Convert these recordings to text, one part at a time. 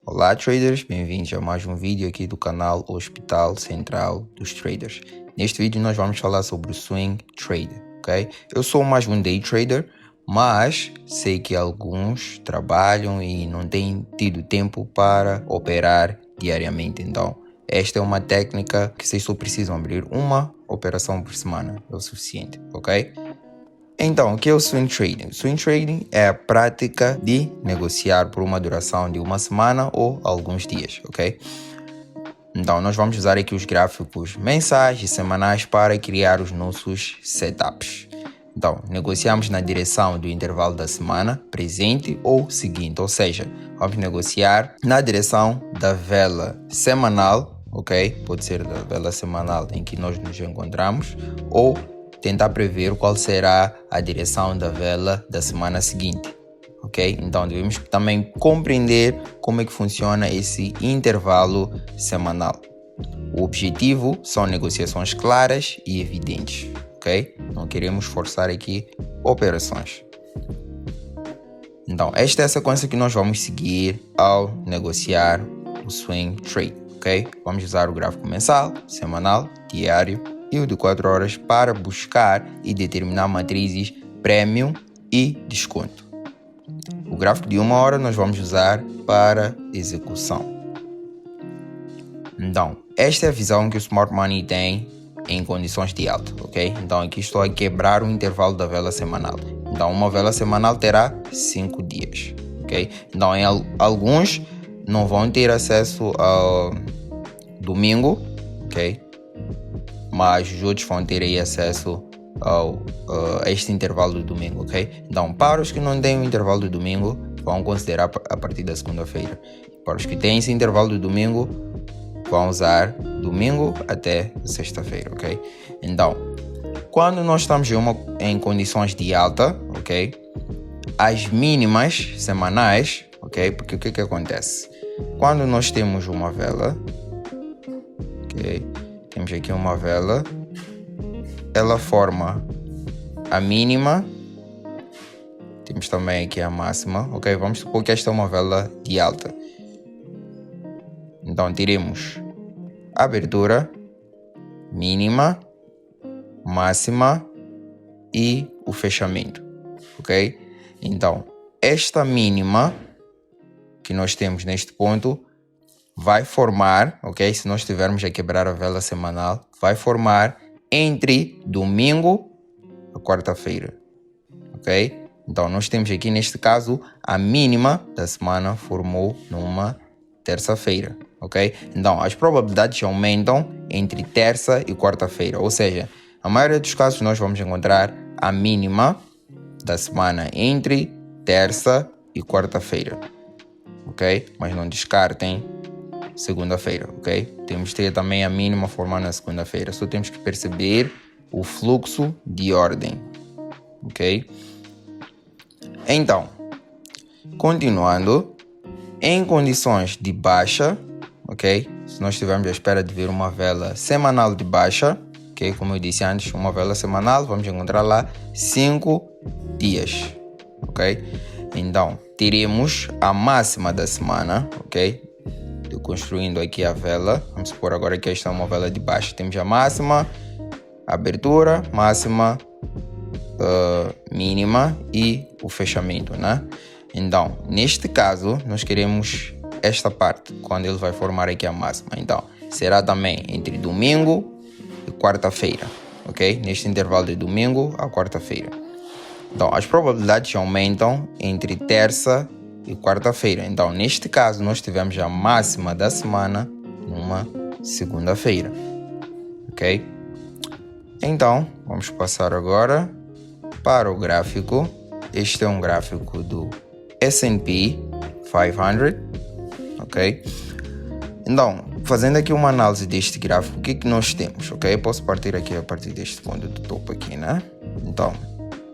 Olá traders, bem-vindos a mais um vídeo aqui do canal Hospital Central dos Traders. Neste vídeo nós vamos falar sobre o Swing Trade, ok? Eu sou mais um Day Trader, mas sei que alguns trabalham e não têm tido tempo para operar diariamente. Então, esta é uma técnica que vocês só precisam abrir uma operação por semana, é o suficiente, ok? Então, o que é o Swing Trading? O Swing Trading é a prática de negociar por uma duração de uma semana ou alguns dias, ok? Então, nós vamos usar aqui os gráficos mensais e semanais para criar os nossos setups. Então, negociamos na direção do intervalo da semana presente ou seguinte, ou seja, vamos negociar na direção da vela semanal, ok? Pode ser da vela semanal em que nós nos encontramos ou tentar prever qual será a direção da vela da semana seguinte, ok? Então devemos também compreender como é que funciona esse intervalo semanal. O objetivo são negociações claras e evidentes, ok? Não queremos forçar aqui operações. Então esta é a sequência que nós vamos seguir ao negociar o Swing Trade, ok? Vamos usar o gráfico mensal, semanal, diário e o de 4 horas para buscar e determinar matrizes Premium e desconto. O gráfico de 1 hora nós vamos usar para execução. Então, esta é a visão que o Smart Money tem em condições de alta, ok? Então aqui estou a quebrar o intervalo da vela semanal. Então uma vela semanal terá 5 dias, ok? Então em alguns não vão ter acesso ao domingo, ok? Mas os outros vão ter aí acesso a este intervalo do domingo, ok? Então, para os que não têm o intervalo do domingo, vão considerar a partir da segunda-feira. Para os que têm esse intervalo do domingo, vão usar domingo até sexta-feira, ok? Então, quando nós estamos em condições de alta, ok? As mínimas semanais, ok? Porque o que acontece? Quando nós temos uma vela, ok? Temos aqui uma vela, ela forma a mínima, temos também aqui a máxima, ok? Vamos supor que esta é uma vela de alta. Então teremos abertura, mínima, máxima e o fechamento, ok? Então esta mínima que nós temos neste ponto vai formar, ok? Se nós estivermos a quebrar a vela semanal, vai formar entre domingo e quarta-feira, ok? Então nós temos aqui neste caso a mínima da semana formou numa terça-feira, ok? Então as probabilidades aumentam entre terça e quarta-feira, ou seja, a maioria dos casos nós vamos encontrar a mínima da semana entre terça e quarta-feira, ok? Mas não descartem segunda-feira, ok? Temos que ter também a mínima formada na segunda-feira. Só temos que perceber o fluxo de ordem, ok? Então, continuando, em condições de baixa, ok? Se nós estivermos à espera de ver uma vela semanal de baixa, ok? Como eu disse antes, uma vela semanal, vamos encontrar lá 5 dias, ok? Então, teremos a máxima da semana, ok? Construindo aqui a vela, vamos supor agora que esta é uma vela de baixa, temos a máxima, abertura, máxima, mínima e o fechamento, né? Então, neste caso, nós queremos esta parte, quando ele vai formar aqui a máxima. Então, será também entre domingo e quarta-feira, ok? Neste intervalo de domingo a quarta-feira. Então, as probabilidades aumentam entre terça e quarta-feira. Então, neste caso, nós tivemos a máxima da semana numa segunda-feira, ok? Então, vamos passar agora para o gráfico. Este é um gráfico do S&P 500, ok? Então, fazendo aqui uma análise deste gráfico, o que nós temos, ok? Posso partir aqui a partir deste ponto do topo aqui, né? Então,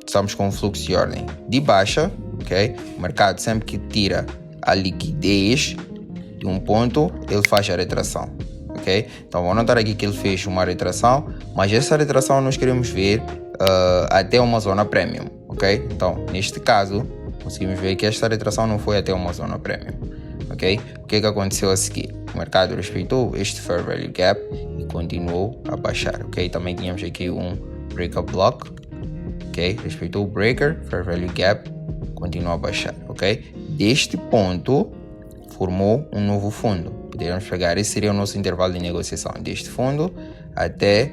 estamos com um fluxo de ordem de baixa, ok? O mercado sempre que tira a liquidez de um ponto, ele faz a retração, ok? Então vou notar aqui que ele fez uma retração, mas essa retração nós queremos ver até uma zona premium, ok? Então neste caso conseguimos ver que esta retração não foi até uma zona premium, ok? O que aconteceu a seguir? O mercado respeitou este Fair Value Gap e continuou a baixar, ok? Também tínhamos aqui um Breakout Block, ok? Respeitou o Breaker, Fair Value Gap, continuou a baixar, ok? Deste ponto, formou um novo fundo. Poderíamos pegar, esse seria o nosso intervalo de negociação, deste fundo até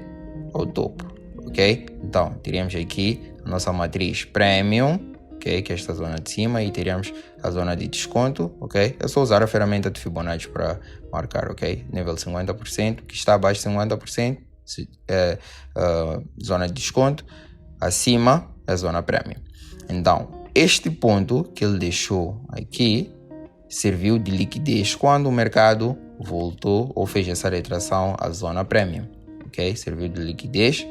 o topo, ok? Então, teríamos aqui a nossa matriz Premium, ok? Que é esta zona de cima, e teríamos a zona de desconto, ok? É só usar a ferramenta de Fibonacci para marcar, ok? Nível 50%, que está abaixo de 50%, zona de desconto, acima é a zona Premium. Então, este ponto que ele deixou aqui serviu de liquidez quando o mercado voltou ou fez essa retração à zona Premium, ok? Serviu de liquidez.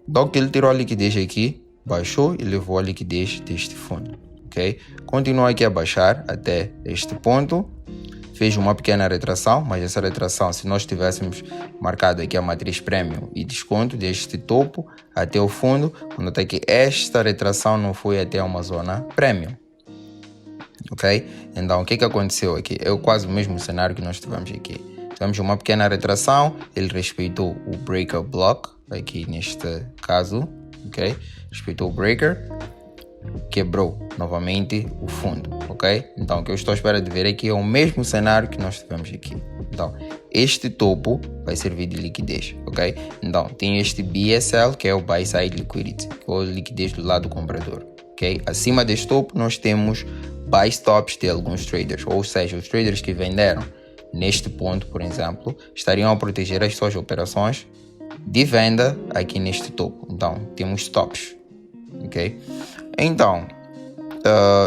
Então que ele tirou a liquidez aqui, baixou e levou a liquidez deste fundo, ok? Continua aqui a baixar até este ponto, fez uma pequena retração, mas essa retração, se nós tivéssemos marcado aqui a matriz Premium e desconto deste topo até o fundo, nota que esta retração não foi até uma zona Premium, ok? Então o que aconteceu aqui? É quase o mesmo cenário que nós tivemos aqui. Tivemos uma pequena retração, ele respeitou o Breakout Block, aqui neste caso, ok? Respeitou o Breaker, quebrou novamente o fundo, ok? Então o que eu estou à espera de ver aqui é o mesmo cenário que nós tivemos aqui. Então este topo vai servir de liquidez, ok? Então tem este BSL, que é o Buy Side Liquidity, que é a liquidez do lado comprador, ok? Acima deste topo nós temos buy stops de alguns traders, ou seja, os traders que venderam neste ponto, por exemplo, estariam a proteger as suas operações de venda aqui neste topo. Então temos stops, ok? Então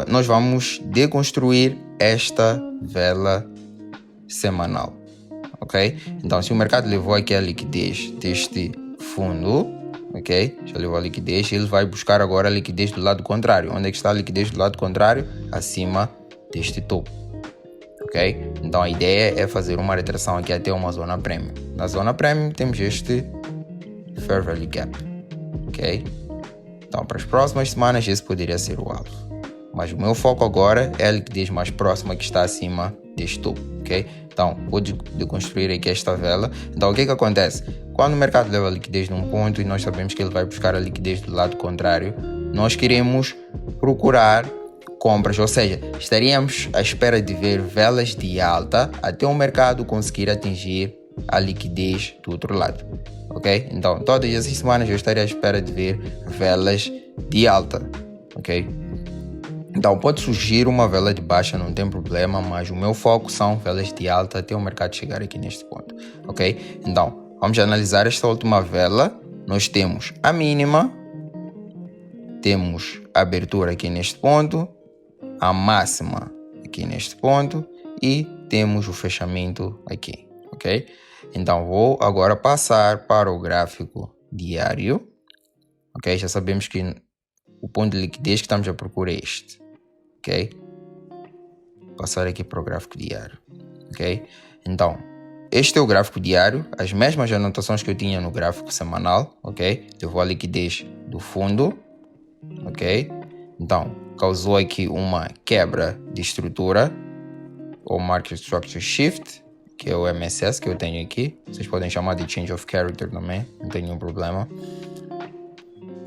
nós vamos deconstruir esta vela semanal, ok? Então se o mercado levou aqui a liquidez deste fundo, ok? Já levou a liquidez, ele vai buscar agora a liquidez do lado contrário. Onde é que está a liquidez do lado contrário? Acima deste topo, ok? Então a ideia é fazer uma retração aqui até uma zona Premium. Na zona Premium temos este Fair Value Gap, ok? Então para as próximas semanas esse poderia ser o alvo, mas o meu foco agora é a liquidez mais próxima que está acima deste topo, ok? Então vou deconstruir aqui esta vela. Então o que acontece? Quando o mercado leva a liquidez num ponto e nós sabemos que ele vai buscar a liquidez do lado contrário, nós queremos procurar compras, ou seja, estaríamos à espera de ver velas de alta até o mercado conseguir atingir a liquidez do outro lado, ok? Então todas essas semanas eu estaria à espera de ver velas de alta, ok? Então pode surgir uma vela de baixa, não tem problema, mas o meu foco são velas de alta até o mercado chegar aqui neste ponto, ok? Então vamos analisar esta última vela. Nós temos a mínima, temos a abertura aqui neste ponto, a máxima aqui neste ponto e temos o fechamento aqui, ok? Então vou agora passar para o gráfico diário, ok? Já sabemos que o ponto de liquidez que estamos à procura é este, ok? Passar aqui para o gráfico diário, ok? Então este é o gráfico diário, as mesmas anotações que eu tinha no gráfico semanal, ok? Levou a liquidez do fundo, ok? Então causou aqui uma quebra de estrutura, ou Market Structure Shift, que é o MSS que eu tenho aqui. Vocês podem chamar de Change of Character também, não tem nenhum problema.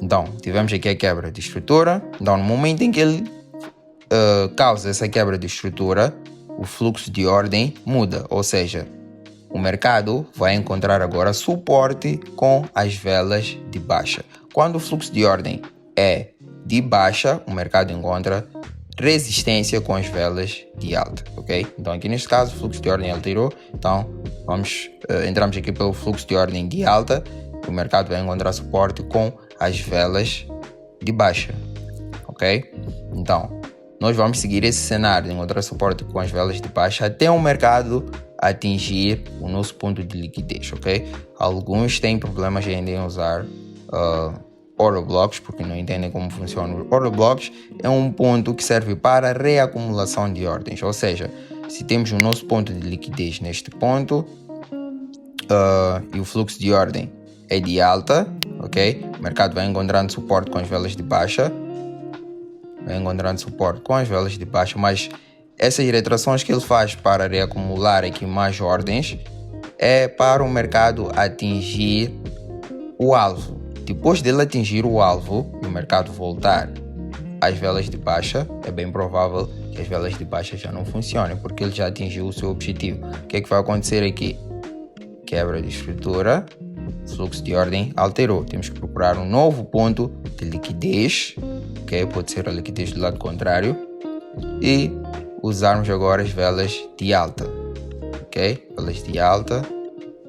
Então tivemos aqui a quebra de estrutura. Então no momento em que ele causa essa quebra de estrutura, o fluxo de ordem muda, ou seja, o mercado vai encontrar agora suporte com as velas de baixa. Quando o fluxo de ordem é de baixa, o mercado encontra resistência com as velas de alta, ok? Então aqui neste caso o fluxo de ordem alterou, então entramos aqui pelo fluxo de ordem de alta, o mercado vai encontrar suporte com as velas de baixa, ok? Então nós vamos seguir esse cenário de encontrar suporte com as velas de baixa até o mercado atingir o nosso ponto de liquidez, ok? Alguns têm problemas ainda em usar Order Blocks porque não entendem como funciona. O Order Blocks é um ponto que serve para reacumulação de ordens, ou seja, se temos o nosso ponto de liquidez neste ponto e o fluxo de ordem é de alta, ok? O mercado vai encontrando suporte com as velas de baixa, mas essas retrações que ele faz para reacumular aqui mais ordens é para o mercado atingir o alvo. Depois dele atingir o alvo e o mercado voltar às velas de baixa, é bem provável que as velas de baixa já não funcionem, porque ele já atingiu o seu objetivo. O que é que vai acontecer aqui? Quebra de estrutura, fluxo de ordem alterou. Temos que procurar um novo ponto de liquidez, ok? Pode ser a liquidez do lado contrário, e usarmos agora as velas de alta, ok? Velas de alta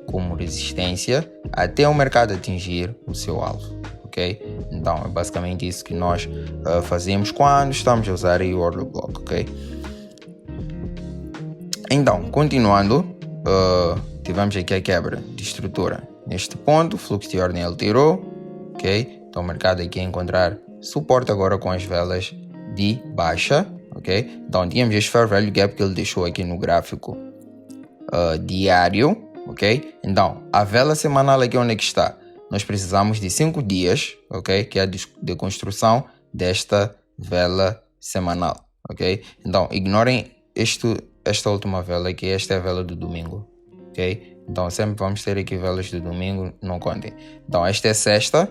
como resistência até o mercado atingir o seu alvo, ok? Então é basicamente isso que nós fazemos quando estamos a usar aí o order block, ok? Então, continuando, tivemos aqui a quebra de estrutura. Neste ponto, o fluxo de ordem alterou, ok? Então o mercado aqui a encontrar suporte agora com as velas de baixa, ok? Então tínhamos este fair value gap que ele deixou aqui no gráfico diário, ok? Então a vela semanal aqui onde é que está? Nós precisamos de 5 dias, ok? Que é a deconstrução desta vela semanal, ok? Então ignorem esta última vela aqui, esta é a vela do domingo, ok? Então sempre vamos ter aqui velas do domingo, não contem. Então esta é sexta,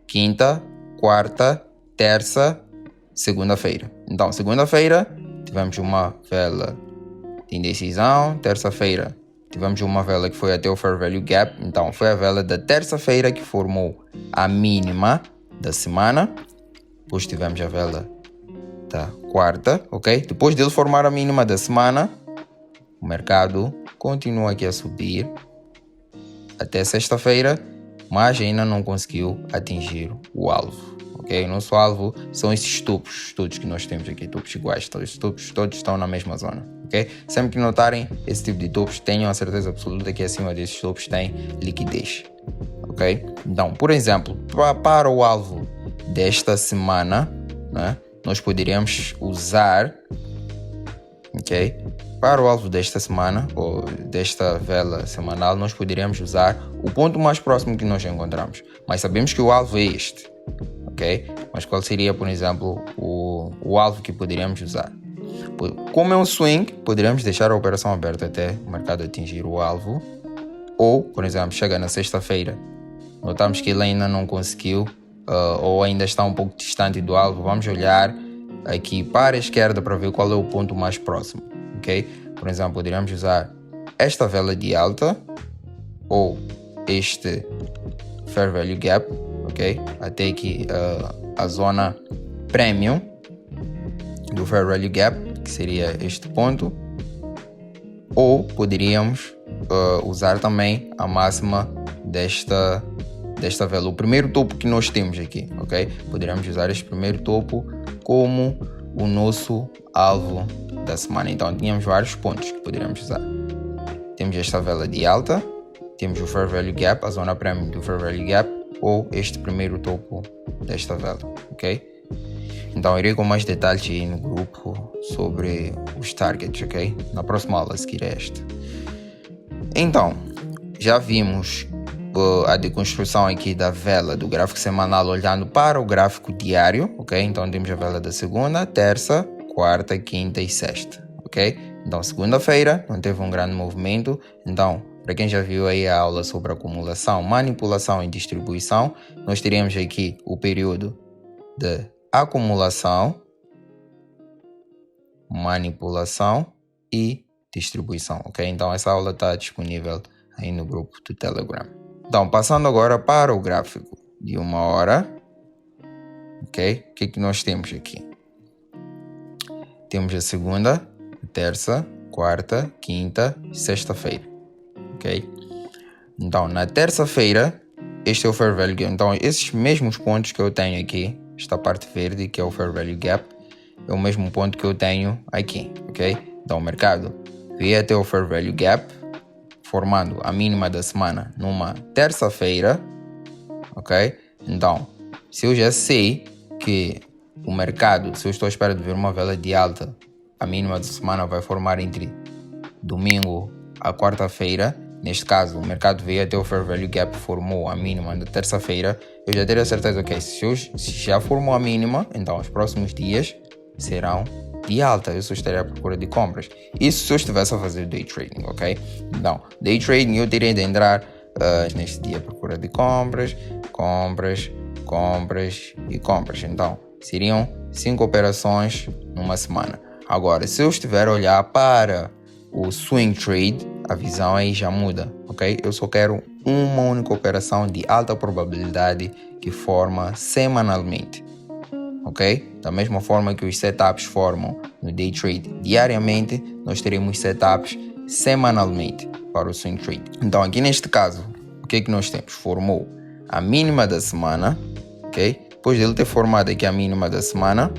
quinta, quarta, terça, segunda-feira. Então segunda-feira tivemos uma vela de indecisão, terça-feira tivemos uma vela que foi até o fair value gap. Então foi a vela da terça-feira que formou a mínima da semana. Depois tivemos a vela da quarta, ok? Depois dele formar a mínima da semana, o mercado continua aqui a subir até sexta-feira, mas ainda não conseguiu atingir o alvo, ok? O nosso alvo são esses topos todos que nós temos aqui, topos iguais, então, esses topos todos estão na mesma zona, ok? Sempre que notarem esse tipo de topos, tenham a certeza absoluta que acima desses topos tem liquidez, ok? Então, por exemplo, para o alvo desta semana, né, nós poderíamos usar, ok? Para o alvo desta semana, ou desta vela semanal, nós poderíamos usar o ponto mais próximo que nós encontramos. Mas sabemos que o alvo é este, ok? Mas qual seria, por exemplo, o alvo que poderíamos usar? Como é um swing, poderíamos deixar a operação aberta até o mercado atingir o alvo. Ou, por exemplo, chega na sexta-feira, notamos que ele ainda não conseguiu, ou ainda está um pouco distante do alvo. Vamos olhar aqui para a esquerda para ver qual é o ponto mais próximo. Okay? Por exemplo, poderíamos usar esta vela de alta ou este fair value gap, ok? Até aqui a zona premium do fair value gap, que seria este ponto, ou poderíamos usar também a máxima desta vela, o primeiro topo que nós temos aqui, ok? Poderíamos usar este primeiro topo como o nosso alvo da semana. Então tínhamos vários pontos que poderíamos usar. Temos esta vela de alta, temos o fair value gap, a zona premium do fair value gap, ou este primeiro topo desta vela, ok? Então irei com mais detalhes aí no grupo sobre os targets, ok? Na próxima aula a seguir a esta. Então, já vimos a deconstrução aqui da vela do gráfico semanal olhando para o gráfico diário, ok? Então temos a vela da segunda, terça, quarta, quinta e sexta, ok? Então segunda-feira não teve um grande movimento. Então, para quem já viu aí a aula sobre acumulação, manipulação e distribuição, nós teremos aqui o período de acumulação, manipulação e distribuição, ok? Então essa aula está disponível aí no grupo do Telegram. Então, passando agora para o gráfico de 1 hora, ok? O que é que nós temos aqui? Temos a segunda, a terça, quarta, quinta e sexta-feira, ok? Então, na terça-feira, este é o fair value gap. Então, esses mesmos pontos que eu tenho aqui, esta parte verde, que é o fair value gap, é o mesmo ponto que eu tenho aqui, ok? Então, o mercado veio até o fair value gap, formando a mínima da semana numa terça-feira, ok? Então, se eu já sei que o mercado, se eu estou à espera de ver uma vela de alta, a mínima da semana vai formar entre domingo a quarta-feira. Neste caso, o mercado veio até o fair value gap, formou a mínima na terça-feira. Eu já teria certeza, ok, se já formou a mínima, então os próximos dias serão de alta, eu só estaria à procura de compras. Isso se eu estivesse a fazer day trading, ok? Então, day trading eu teria de entrar neste dia à procura de compras. Então, seriam 5 operações numa semana. Agora, se eu estiver a olhar para o swing trade, a visão aí já muda, ok? Eu só quero uma única operação de alta probabilidade que forma semanalmente, ok? Da mesma forma que os setups formam no day trade diariamente, nós teremos setups semanalmente para o swing trade. Então, aqui neste caso, o que é que nós temos? Formou a mínima da semana, ok? Depois dele ter formado aqui a mínima da semana,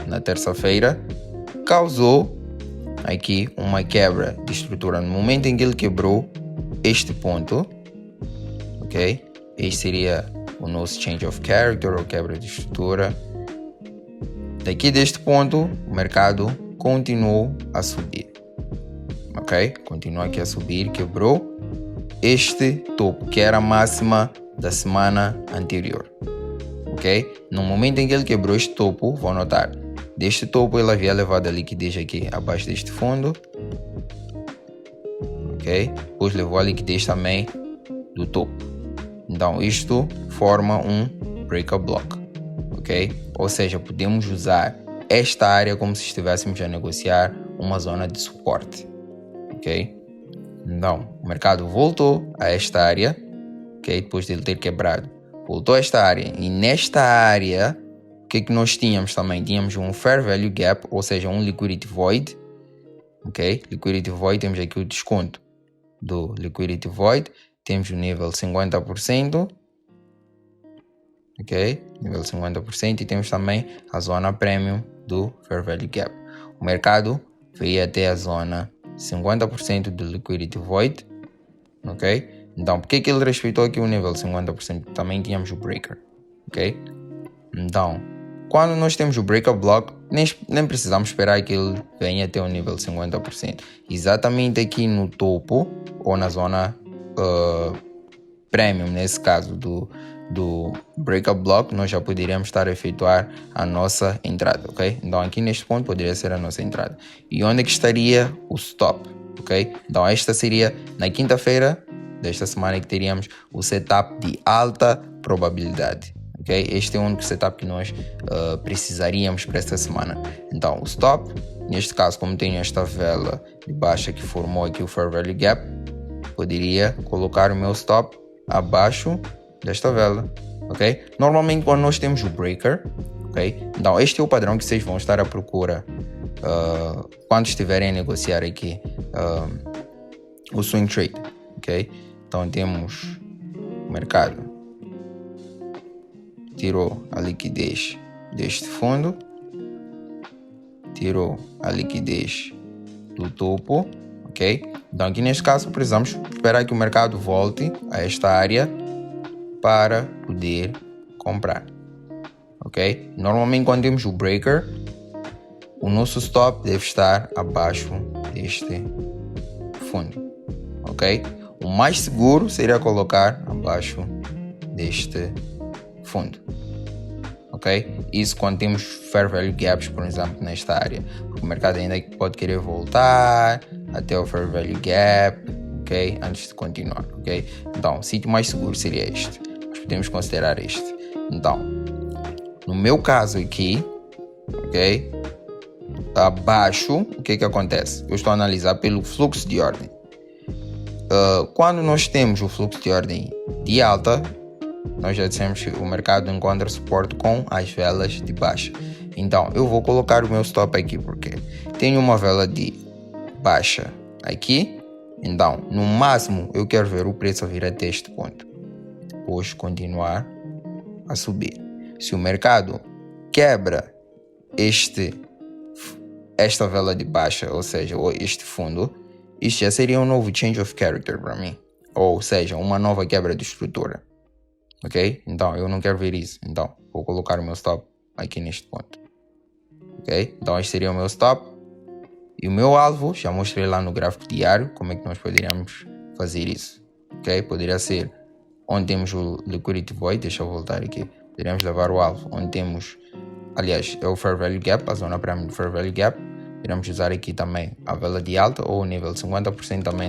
na terça-feira, causou aqui uma quebra de estrutura. No momento em que ele quebrou este ponto, ok? Este seria o nosso change of character ou quebra de estrutura. Daqui deste ponto, o mercado continuou a subir, ok? Continua aqui a subir, quebrou este topo, que era a máxima da semana anterior, ok? No momento em que ele quebrou este topo, vão notar, deste topo ele havia levado a liquidez aqui abaixo deste fundo, ok? Depois levou a liquidez também do topo. Então isto forma um breakup block, ok? Ou seja, podemos usar esta área como se estivéssemos a negociar uma zona de suporte, ok? Então o mercado voltou a esta área, ok? Depois de ele ter quebrado, voltou a esta área, e nesta área o que é que nós tínhamos também? Tínhamos um fair value gap, ou seja, um liquidity void, ok? Liquidity void, temos aqui o desconto do liquidity void, temos o nível 50%, ok? Nível 50%, e temos também a zona premium do fair value gap. O mercado veio até a zona 50% do liquidity void, ok? Então, por que ele respeitou aqui o nível 50%? Também tínhamos o breaker, ok? Então, quando nós temos o breakup block, nem precisamos esperar que ele venha até o nível 50%. Exatamente aqui no topo, ou na zona premium, nesse caso do breakup block, nós já poderíamos estar a efetuar a nossa entrada, ok? Então aqui neste ponto poderia ser a nossa entrada. E onde é que estaria o stop, ok? Então esta seria na quinta-feira desta semana que teríamos o setup de alta probabilidade. Okay? Este é o único setup que nós precisaríamos para esta semana. Então o stop, neste caso, como tenho esta vela de baixa que formou aqui o fair value gap, poderia colocar o meu stop abaixo desta vela, ok? Normalmente quando nós temos o breaker, ok? Então este é o padrão que vocês vão estar à procura quando estiverem a negociar aqui o swing trade, ok? Então temos o mercado tirou a liquidez deste fundo, tirou a liquidez do topo, ok? Então aqui neste caso precisamos esperar que o mercado volte a esta área para poder comprar, ok? Normalmente quando temos o breaker, o nosso stop deve estar abaixo deste fundo, ok? O mais seguro seria colocar abaixo deste fundo, ok? Isso quando temos fair value gaps, por exemplo, nesta área, porque o mercado ainda pode querer voltar até o fair value gap, ok? Antes de continuar, ok? Então, o sítio mais seguro seria este, nós podemos considerar este. Então, no meu caso aqui, ok? Abaixo, o que acontece? Eu estou a analisar pelo fluxo de ordem. Quando nós temos o fluxo de ordem de alta, nós já dissemos que o mercado encontra suporte com as velas de baixa. Então eu vou colocar o meu stop aqui porque tenho uma vela de baixa aqui. Então no máximo eu quero ver o preço vir até este ponto, depois continuar a subir. Se o mercado quebra esta vela de baixa, ou seja, este fundo, isto já seria um novo change of character para mim, ou seja, uma nova quebra de estrutura. Ok? Então eu não quero ver isso. Então vou colocar o meu stop aqui neste ponto. Ok? Então este seria o meu stop. E o meu alvo, já mostrei lá no gráfico diário como é que nós poderíamos fazer isso. Ok? Poderia ser onde temos o liquidity void. Deixa eu voltar aqui. Poderíamos levar o alvo onde temos, aliás, é o fair value gap, a zona premium do fair value gap. iremos usar aqui também a vela de alta ou o nível 50% também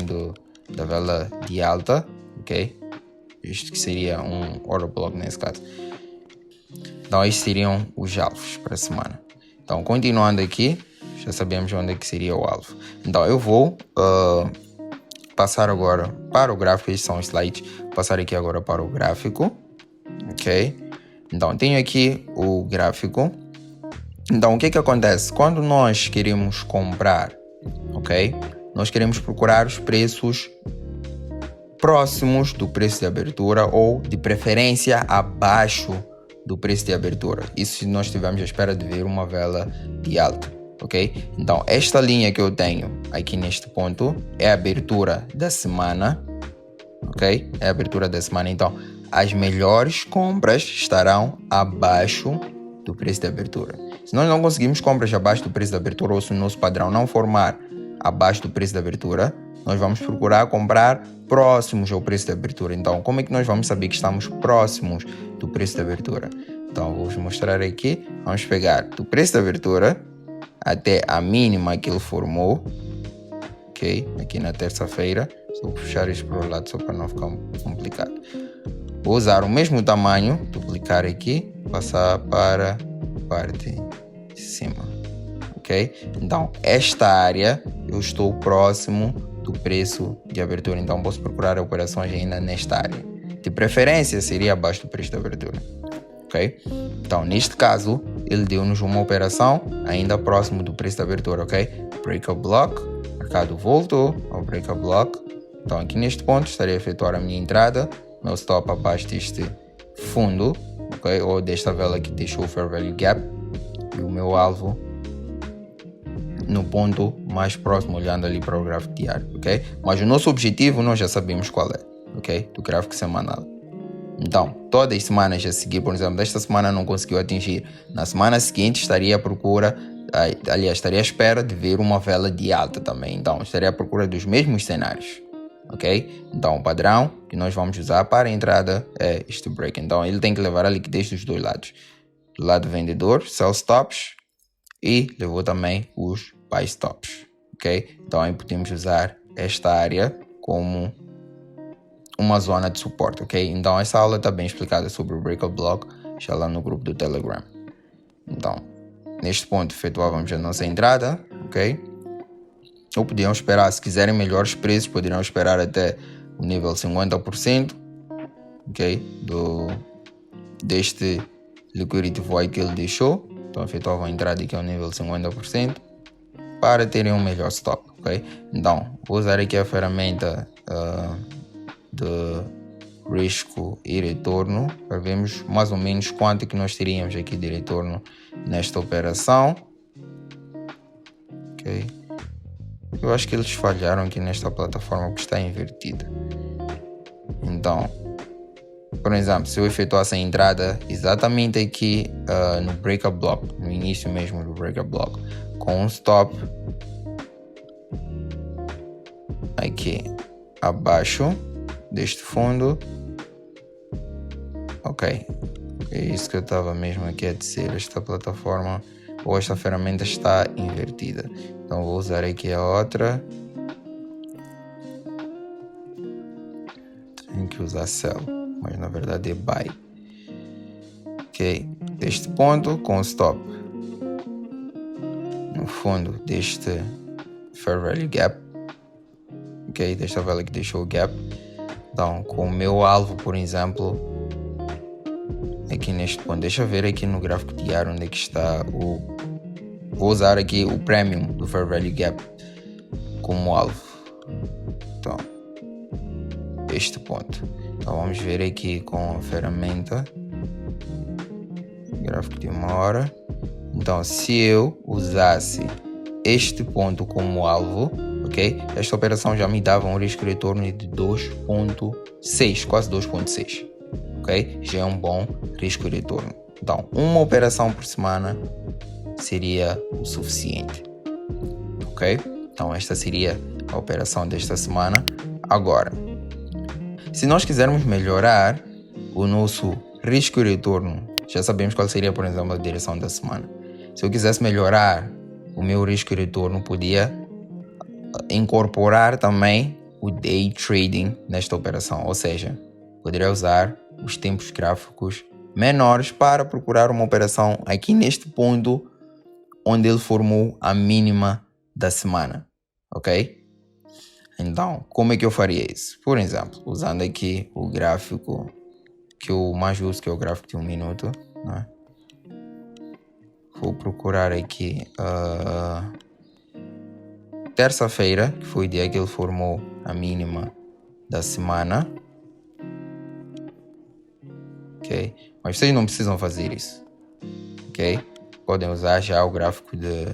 da vela de alta, ok? Isto que seria um order block nesse caso. Então estes seriam os alvos para a semana. Então continuando aqui, já sabemos onde é que seria o alvo. Então eu vou passar agora para o gráfico. Estes são os slides. Vou passar aqui agora para o gráfico, ok? Então tenho aqui o gráfico. Então o que acontece? Quando nós queremos comprar, ok? Nós queremos procurar os preços próximos do preço de abertura ou de preferência abaixo do preço de abertura. Isso se nós estivermos à espera de ver uma vela de alta, ok? Então esta linha que eu tenho aqui neste ponto é a abertura da semana, ok? É a abertura da semana. Então as melhores compras estarão abaixo do preço de abertura. Se nós não conseguimos compras abaixo do preço de abertura ou se o nosso padrão não formar abaixo do preço de abertura, nós vamos procurar comprar próximos ao preço de abertura. Então, como é que nós vamos saber que estamos próximos do preço de abertura? Então, vou-vos mostrar aqui. Vamos pegar do preço de abertura até a mínima que ele formou, ok? Aqui na terça-feira. Vou puxar isto para o lado só para não ficar complicado. Vou usar o mesmo tamanho, duplicar aqui, passar para a parte de cima, ok? Então, esta área eu estou próximo do preço de abertura, então posso procurar operações ainda nesta área. De preferência seria abaixo do preço de abertura, ok? Então, neste caso, ele deu-nos uma operação ainda próximo do preço de abertura, ok? Breakup block, o mercado voltou ao breakup block. Então, aqui neste ponto, estarei a efetuar a minha entrada, meu stop abaixo deste fundo, ok? Ou desta vela que deixou o Fair Value Gap, e o meu alvo no ponto mais próximo, olhando ali para o gráfico diário, ok? Mas o nosso objetivo nós já sabemos qual é, ok? Do gráfico semanal. Então, todas as semanas a seguir, por exemplo, desta semana não conseguiu atingir. Na semana seguinte estaria à procura, aliás, estaria à espera de ver uma vela de alta também. Então, estaria à procura dos mesmos cenários, ok? Então, o padrão que nós vamos usar para a entrada é este break. Então, ele tem que levar a liquidez dos dois lados. Do lado vendedor, sell stops, e levou também os buy stops, ok? Então aí podemos usar esta área como uma zona de suporte, ok? Então essa aula está bem explicada sobre o breakup block, já lá no grupo do Telegram. Então, neste ponto efetuávamos a nossa entrada, ok? Ou podiam esperar, se quiserem melhores preços, poderiam esperar até o nível 50%, ok? Deste liquidity void que ele deixou. Então efetuavam a entrada aqui ao nível 50% para terem um melhor stop, ok? Então, vou usar aqui a ferramenta de risco e retorno para vermos mais ou menos quanto que nós teríamos aqui de retorno nesta operação, ok? Eu acho que eles falharam aqui nesta plataforma porque está invertida. Então, por exemplo, se eu efetuasse a entrada exatamente aqui no breakup block, no início mesmo do breakup block, com um stop aqui abaixo deste fundo, ok, é isso que eu estava mesmo aqui a dizer. Esta plataforma ou esta ferramenta está invertida, então vou usar aqui a outra. Tenho que usar sell, mas na verdade é buy, ok? Deste ponto com stop no fundo deste Fair Value Gap, ok? Desta vela que deixou o gap. Então, com o meu alvo, por exemplo, aqui neste ponto, deixa eu ver aqui no gráfico diário onde é que está vou usar aqui o Premium do Fair Value Gap como alvo. Então, este ponto. Então vamos ver aqui com a ferramenta gráfico de uma hora. Então, se eu usasse este ponto como alvo, ok? Esta operação já me dava um risco de retorno de 2.6, quase 2.6, ok? Já é um bom risco de retorno. Então, uma operação por semana seria o suficiente, ok? Então, esta seria a operação desta semana. Agora, se nós quisermos melhorar o nosso risco e retorno, já sabemos qual seria, por exemplo, a direção da semana. Se eu quisesse melhorar o meu risco e retorno podia incorporar também o day trading nesta operação, ou seja, poderia usar os tempos gráficos menores para procurar uma operação aqui neste ponto onde ele formou a mínima da semana, ok? Então, como é que eu faria isso? Por exemplo, usando aqui o gráfico que eu mais uso, que é o gráfico de 1 minuto, né? Vou procurar aqui terça-feira, que foi o dia que ele formou a mínima da semana, ok? Mas vocês não precisam fazer isso, ok? Podem usar já o gráfico de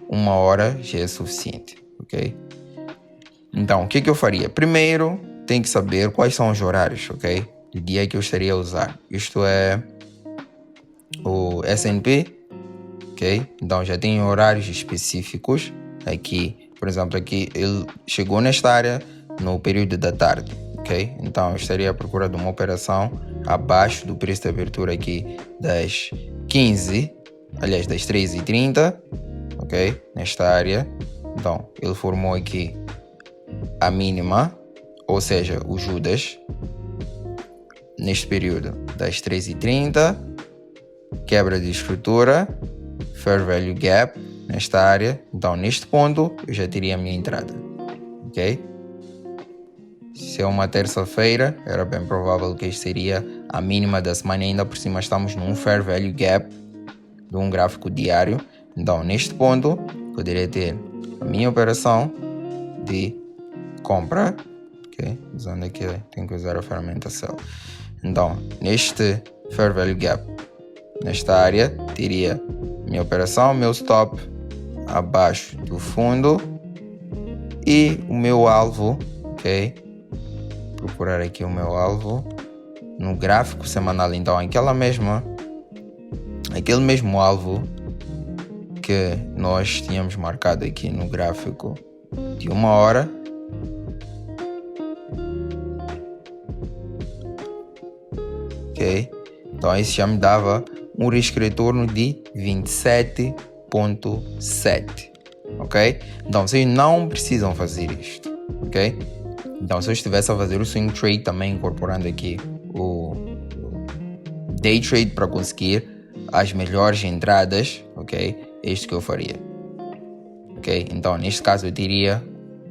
1 hora, já é suficiente, ok? Então, o que eu faria? Primeiro, tem que saber quais são os horários, ok? Do dia que eu estaria a usar. Isto é o S&P, ok? Então, já tem horários específicos. Aqui, por exemplo, aqui ele chegou nesta área no período da tarde, ok? Então, eu estaria à procura de uma operação abaixo do preço de abertura aqui das 13h30, ok? Nesta área. Então, ele formou aqui a mínima, ou seja, o Judas, neste período das 13h30, quebra de estrutura, Fair Value Gap, nesta área. Então, neste ponto, eu já teria a minha entrada, ok? Se é uma terça-feira, era bem provável que este seria a mínima da semana, ainda por cima estamos num Fair Value Gap de um gráfico diário. Então, neste ponto, poderia ter a minha operação de compra, ok? Usando aqui, tenho que usar a ferramenta Sell. Então, neste Fair Value Gap, nesta área, teria minha operação, meu stop abaixo do fundo e o meu alvo, ok? Procurar aqui o meu alvo no gráfico semanal. Então, aquele mesmo alvo que nós tínhamos marcado aqui no gráfico de 1 hora, ok? Então, esse já me dava um risco de retorno de 27,7, ok? Então, vocês não precisam fazer isto, ok? Então, se eu estivesse a fazer o swing trade também incorporando aqui o day trade para conseguir as melhores entradas, ok? É isto que eu faria, ok? Então, neste caso, eu teria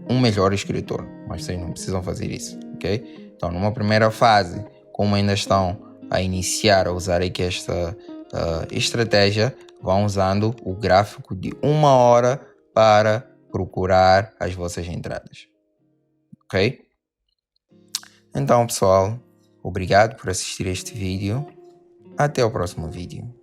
um melhor risco de retorno, mas vocês não precisam fazer isso, ok? Então, numa primeira fase, como ainda estão a iniciar a usar aqui esta estratégia, vão usando o gráfico de 1 hora para procurar as vossas entradas, ok? Então, pessoal, obrigado por assistir este vídeo. Até o próximo vídeo.